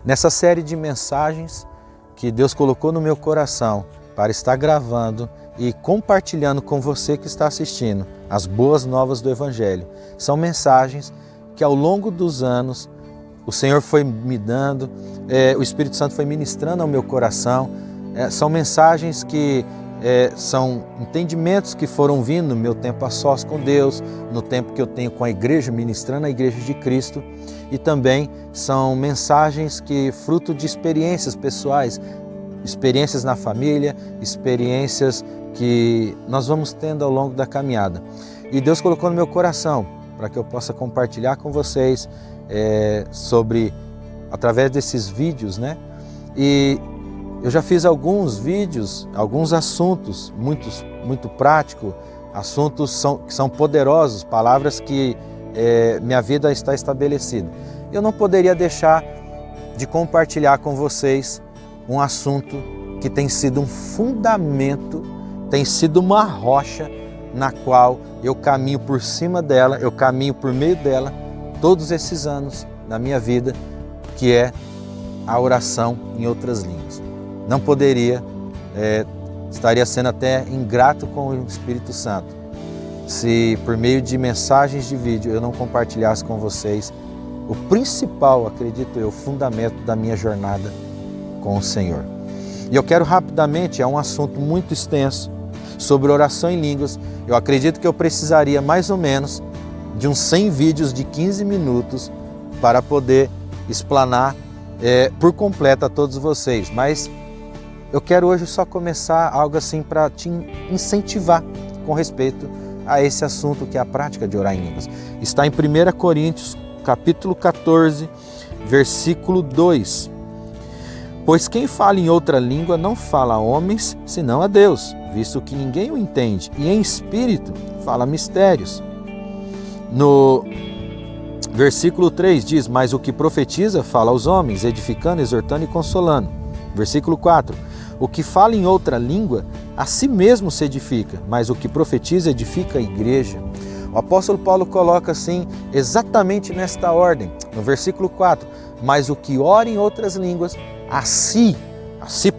Nessa série de mensagens que Deus colocou no meu coração para estar gravando e compartilhando com você que está assistindo as boas novas do Evangelho, são mensagens que ao longo dos anos o Senhor foi me dando, o Espírito Santo foi ministrando ao meu coração. São mensagens que são entendimentos que foram vindo no meu tempo a sós com Deus, no tempo que eu tenho com a igreja, ministrando a igreja de Cristo, e também são mensagens que fruto de experiências pessoais, experiências na família, experiências que nós vamos tendo ao longo da caminhada. E Deus colocou no meu coração para que eu possa compartilhar com vocês através desses vídeos, né? E eu já fiz alguns vídeos, alguns assuntos muito práticos, assuntos que são poderosos, palavras que minha vida está estabelecida. Eu não poderia deixar de compartilhar com vocês um assunto que tem sido um fundamento, tem sido uma rocha na qual eu caminho por cima dela, eu caminho por meio dela todos esses anos da minha vida, que é a oração em outras línguas. Não poderia, estaria sendo até ingrato com o Espírito Santo se por meio de mensagens de vídeo eu não compartilhasse com vocês o principal, acredito eu, fundamento da minha jornada com o Senhor. E eu quero rapidamente, é um assunto muito extenso, sobre oração em línguas. Eu acredito que eu precisaria mais ou menos de uns 100 vídeos de 15 minutos para poder explanar por completo a todos vocês. Mas eu quero hoje só começar algo assim para te incentivar com respeito a esse assunto que é a prática de orar em línguas. Está em 1 Coríntios, capítulo 14, versículo 2. Pois quem fala em outra língua não fala a homens, senão a Deus, visto que ninguém o entende, e em espírito fala mistérios. No versículo 3 diz, mas o que profetiza fala aos homens, edificando, exortando e consolando. Versículo 4, o que fala em outra língua, a si mesmo se edifica, mas o que profetiza edifica a igreja. O apóstolo Paulo coloca assim, exatamente nesta ordem, no versículo 4, mas o que ora em outras línguas, a si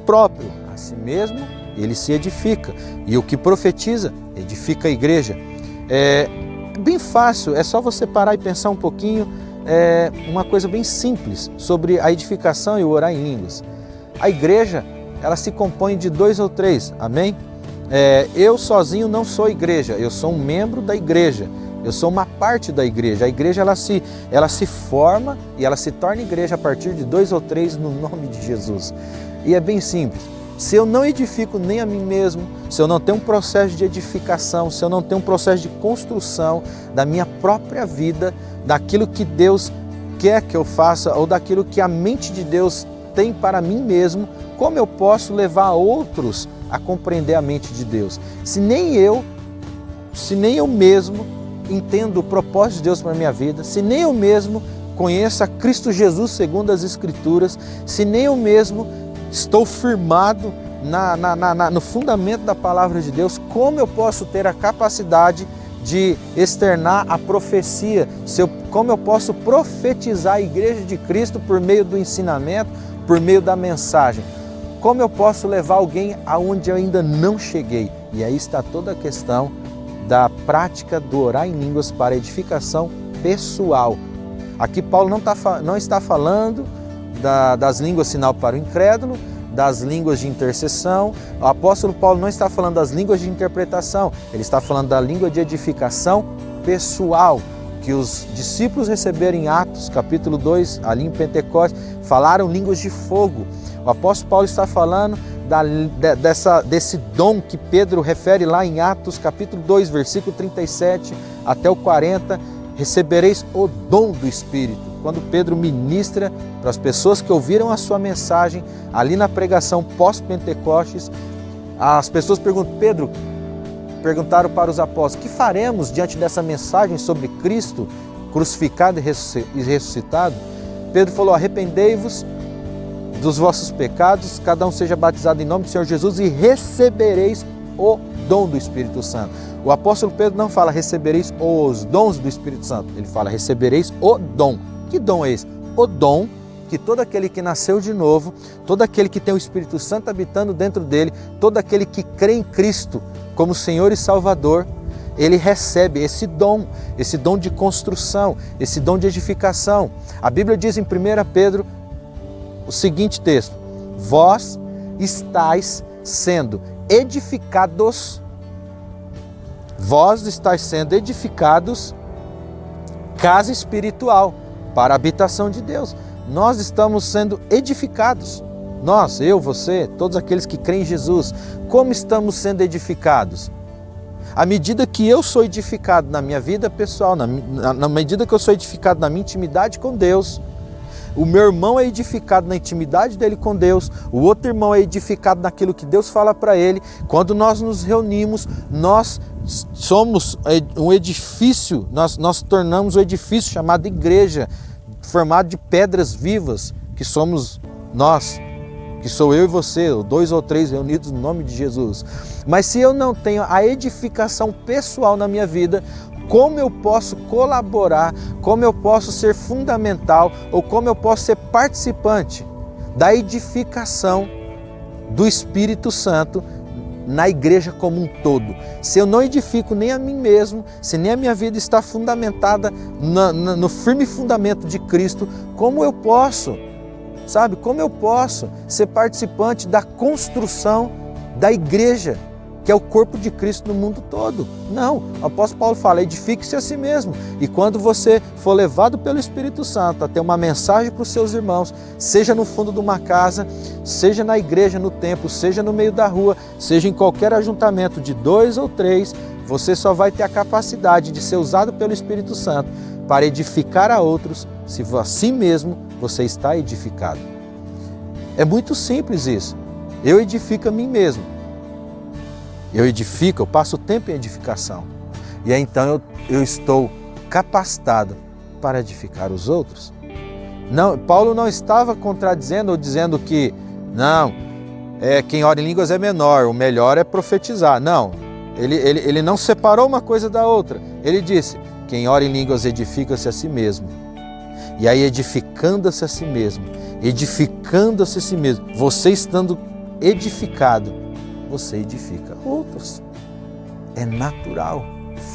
próprio, a si mesmo, ele se edifica. E o que profetiza, edifica a igreja. É bem fácil, é só você parar e pensar um pouquinho, uma coisa bem simples sobre a edificação e o orar em línguas. A igreja, ela se compõe de 2 ou 3, amém? Eu sozinho não sou igreja, eu sou um membro da igreja, eu sou uma parte da igreja. A igreja ela se forma e ela se torna igreja a partir de 2 ou 3 no nome de Jesus. E é bem simples. Se eu não edifico nem a mim mesmo, se eu não tenho um processo de edificação, se eu não tenho um processo de construção da minha própria vida, daquilo que Deus quer que eu faça ou daquilo que a mente de Deus tem para mim mesmo, como eu posso levar outros a compreender a mente de Deus? Se nem eu mesmo entendo o propósito de Deus para a minha vida, se nem eu mesmo conheço a Cristo Jesus segundo as Escrituras, se nem eu mesmo estou firmado no fundamento da palavra de Deus, como eu posso ter a capacidade de externar a profecia? Como eu posso profetizar a igreja de Cristo por meio do ensinamento, por meio da mensagem? Como eu posso levar alguém aonde eu ainda não cheguei? E aí está toda a questão da prática do orar em línguas para edificação pessoal. Aqui Paulo não está falando das línguas sinal para o incrédulo, das línguas de intercessão. O apóstolo Paulo não está falando das línguas de interpretação, ele está falando da língua de edificação pessoal, que os discípulos receberam em Atos, capítulo 2, ali em Pentecostes, falaram línguas de fogo. O apóstolo Paulo está falando desse dom que Pedro refere lá em Atos, capítulo 2, versículo 37 até o 40, recebereis o dom do Espírito. Quando Pedro ministra para as pessoas que ouviram a sua mensagem, ali na pregação pós-Pentecostes, as pessoas perguntaram para os apóstolos, que faremos diante dessa mensagem sobre Cristo crucificado e ressuscitado? Pedro falou, arrependei-vos dos vossos pecados, cada um seja batizado em nome do Senhor Jesus e recebereis o dom do Espírito Santo. O apóstolo Pedro não fala recebereis os dons do Espírito Santo, ele fala recebereis o dom. Que dom é esse? O dom que todo aquele que nasceu de novo, todo aquele que tem o Espírito Santo habitando dentro dele, todo aquele que crê em Cristo como Senhor e Salvador, ele recebe esse dom de construção, esse dom de edificação. A Bíblia diz em 1 Pedro o seguinte texto: vós estáis sendo edificados, casa espiritual para a habitação de Deus. Nós estamos sendo edificados. Nós, eu, você, todos aqueles que creem em Jesus, como estamos sendo edificados? À medida que eu sou edificado na minha vida pessoal, na medida que eu sou edificado na minha intimidade com Deus, o meu irmão é edificado na intimidade dele com Deus, o outro irmão é edificado naquilo que Deus fala para ele. Quando nós nos reunimos, nós somos um edifício, nós tornamos um edifício chamado igreja, formado de pedras vivas, que somos nós, que sou eu e você, 2 ou 3 reunidos no nome de Jesus. Mas se eu não tenho a edificação pessoal na minha vida, como eu posso colaborar, como eu posso ser fundamental ou como eu posso ser participante da edificação do Espírito Santo na igreja como um todo? Se eu não edifico nem a mim mesmo, se nem a minha vida está fundamentada no firme fundamento de Cristo, como eu posso, como eu posso ser participante da construção da igreja, que é o corpo de Cristo no mundo todo? Não, o apóstolo Paulo fala, edifique-se a si mesmo. E quando você for levado pelo Espírito Santo a ter uma mensagem para os seus irmãos, seja no fundo de uma casa, seja na igreja, no templo, seja no meio da rua, seja em qualquer ajuntamento de 2 ou 3, você só vai ter a capacidade de ser usado pelo Espírito Santo para edificar a outros, se assim mesmo você está edificado. É muito simples isso. Eu edifico a mim mesmo. Eu passo tempo em edificação. E aí então eu estou capacitado para edificar os outros. Não, Paulo não estava contradizendo ou dizendo que quem ora em línguas é menor, o melhor é profetizar. Não, ele não separou uma coisa da outra. Ele disse, quem ora em línguas edifica-se a si mesmo. E aí edificando-se a si mesmo, você estando edificado, você edifica outros. É natural,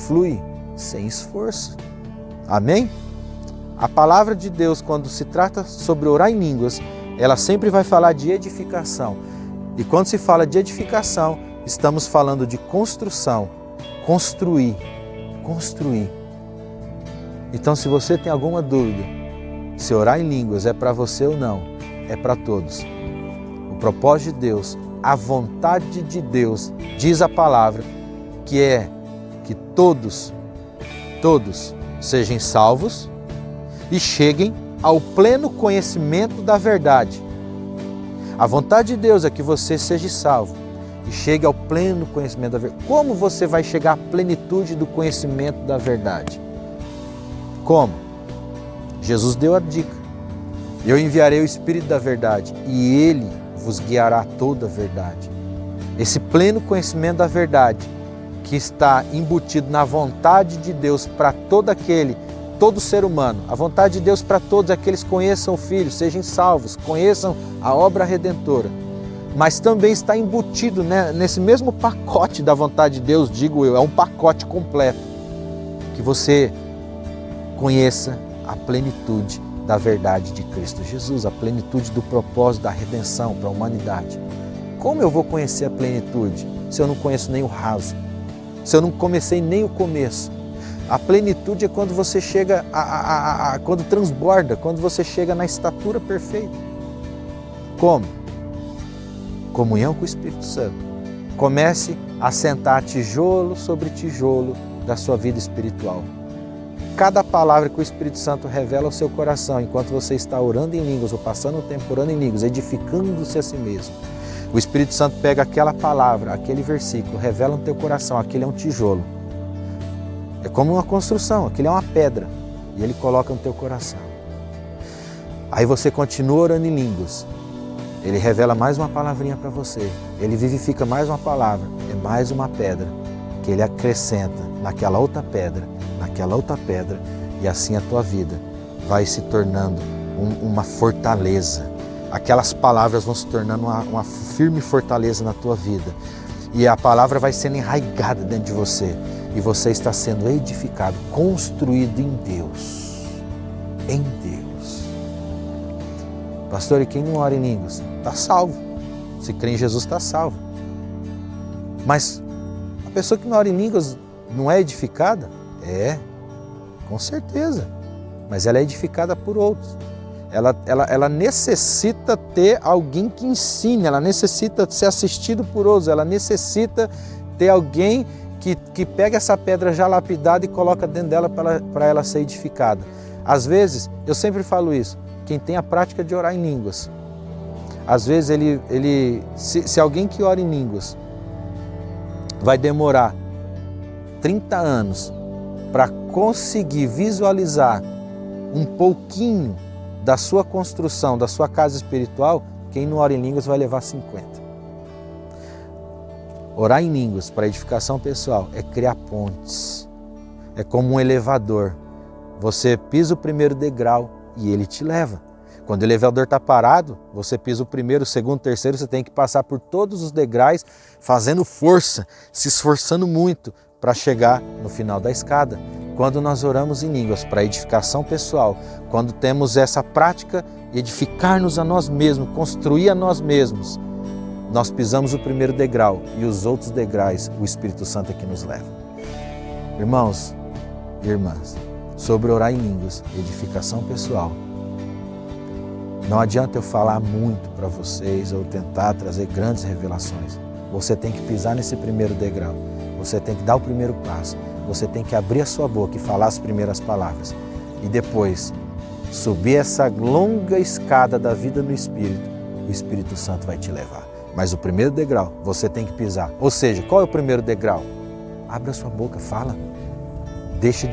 flui sem esforço. Amém? A palavra de Deus, quando se trata sobre orar em línguas, ela sempre vai falar de edificação. E quando se fala de edificação, estamos falando de construção, construir. Então, se você tem alguma dúvida, se orar em línguas é para você ou não, é para todos. O propósito de Deus, a vontade de Deus, diz a palavra, que é que todos sejam salvos e cheguem ao pleno conhecimento da verdade. A vontade de Deus é que você seja salvo e chegue ao pleno conhecimento da verdade. Como você vai chegar à plenitude do conhecimento da verdade? Como? Jesus deu a dica. Eu enviarei o Espírito da verdade e Ele vos guiará a toda a verdade. Esse pleno conhecimento da verdade que está embutido na vontade de Deus para todo ser humano. A vontade de Deus para todos é que eles conheçam o Filho, sejam salvos, conheçam a obra redentora. Mas também está embutido, nesse mesmo pacote da vontade de Deus, digo eu, é um pacote completo, que você conheça a plenitude da verdade de Cristo Jesus, a plenitude do propósito da redenção para a humanidade. Como eu vou conhecer a plenitude se eu não conheço nem o raso? Se eu não comecei nem o começo? A plenitude é quando você chega, quando transborda, quando você chega na estatura perfeita. Como? Comunhão com o Espírito Santo. Comece a sentar tijolo sobre tijolo da sua vida espiritual. Cada palavra que o Espírito Santo revela ao seu coração enquanto você está orando em línguas ou passando o tempo orando em línguas, edificando-se a si mesmo. O Espírito Santo pega aquela palavra, aquele versículo, revela no teu coração, aquele é um tijolo. É como uma construção, aquele é uma pedra e ele coloca no teu coração. Aí você continua orando em línguas, ele revela mais uma palavrinha para você, ele vivifica mais uma palavra, é mais uma pedra que ele acrescenta naquela outra pedra, e assim a tua vida vai se tornando uma fortaleza. Aquelas palavras vão se tornando uma firme fortaleza na tua vida. E a palavra vai sendo enraigada dentro de você. E você está sendo edificado, construído em Deus. Em Deus. Pastor, e quem não ora em línguas? Está salvo. Se crê em Jesus, está salvo. Mas a pessoa que não ora em línguas não é edificada? É, com certeza. Mas ela é edificada por outros. Ela necessita ter alguém que ensine, ela necessita ser assistido por outros, ela necessita ter alguém que pega essa pedra já lapidada e coloca dentro dela para ela ser edificada. Às vezes, eu sempre falo isso, quem tem a prática de orar em línguas, às vezes se alguém que ora em línguas vai demorar 30 anos para conseguir visualizar um pouquinho da sua construção, da sua casa espiritual, quem não ora em línguas vai levar 50. Orar em línguas para edificação pessoal é criar pontes. É como um elevador. Você pisa o primeiro degrau e ele te leva. Quando o elevador está parado, você pisa o primeiro, o segundo, o terceiro, você tem que passar por todos os degraus, fazendo força, se esforçando muito para chegar no final da escada. Quando nós oramos em línguas para edificação pessoal, quando temos essa prática de edificar-nos a nós mesmos, construir a nós mesmos, nós pisamos o primeiro degrau e os outros degraus o Espírito Santo é que nos leva. Irmãos e irmãs, sobre orar em línguas, edificação pessoal, não adianta eu falar muito para vocês ou tentar trazer grandes revelações. Você tem que pisar nesse primeiro degrau, você tem que dar o primeiro passo. Você tem que abrir a sua boca e falar as primeiras palavras. E depois, subir essa longa escada da vida no Espírito, o Espírito Santo vai te levar. Mas o primeiro degrau, você tem que pisar. Ou seja, qual é o primeiro degrau? Abra a sua boca, fala. Deixa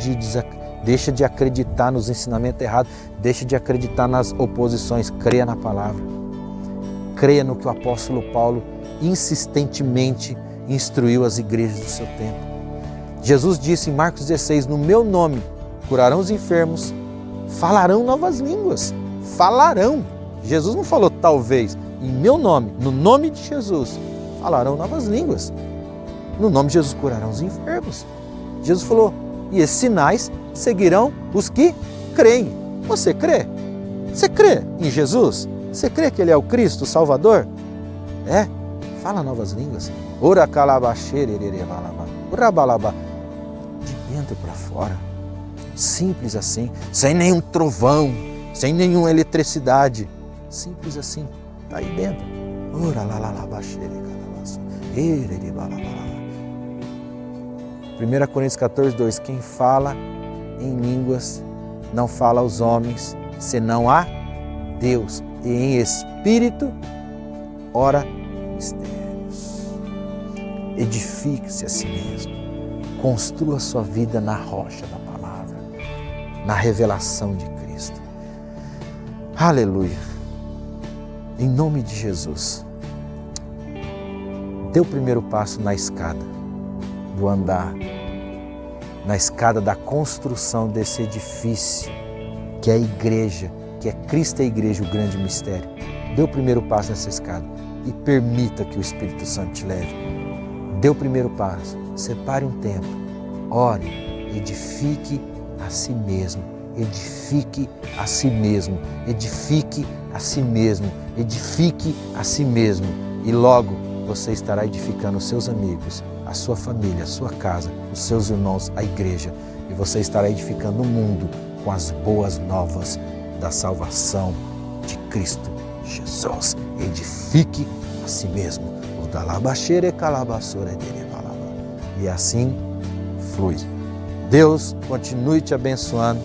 de acreditar nos ensinamentos errados. Deixa de acreditar nas oposições. Creia na palavra. Creia no que o apóstolo Paulo insistentemente instruiu as igrejas do seu tempo. Jesus disse em Marcos 16, no meu nome curarão os enfermos, falarão novas línguas. Falarão. Jesus não falou talvez, em meu nome, no nome de Jesus, falarão novas línguas. No nome de Jesus curarão os enfermos. Jesus falou, e esses sinais seguirão os que creem. Você crê? Você crê em Jesus? Você crê que Ele é o Cristo, o Salvador? É? Fala novas línguas. Ora calabaxererebalaba. Ora balaba. De dentro para fora. Simples assim. Sem nenhum trovão. Sem nenhuma eletricidade. Simples assim. Está aí dentro. Ora lalalabaxerecalabaço. Ererebalaba. 1 Coríntios 14, 2. Quem fala em línguas não fala aos homens, senão a Deus. E em espírito ora mistérios. Edifique-se a si mesmo. Construa sua vida na rocha da palavra, na revelação de Cristo. Aleluia. Em nome de Jesus, dê o primeiro passo na escada do andar, na escada da construção desse edifício, que é a igreja, que é Cristo e a igreja, o grande mistério. Dê o primeiro passo nessa escada e permita que o Espírito Santo te leve. Dê o primeiro passo, separe um tempo, ore, edifique a si mesmo, edifique a si mesmo, edifique a si mesmo, edifique a si mesmo. E logo você estará edificando os seus amigos, a sua família, a sua casa, os seus irmãos, a igreja. E você estará edificando o mundo com as boas novas da salvação de Cristo Jesus. Edifique a si mesmo. E assim flui. Deus continue te abençoando.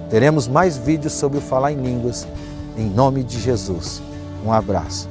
Teremos mais vídeos sobre o falar em línguas. Em nome de Jesus. Um abraço.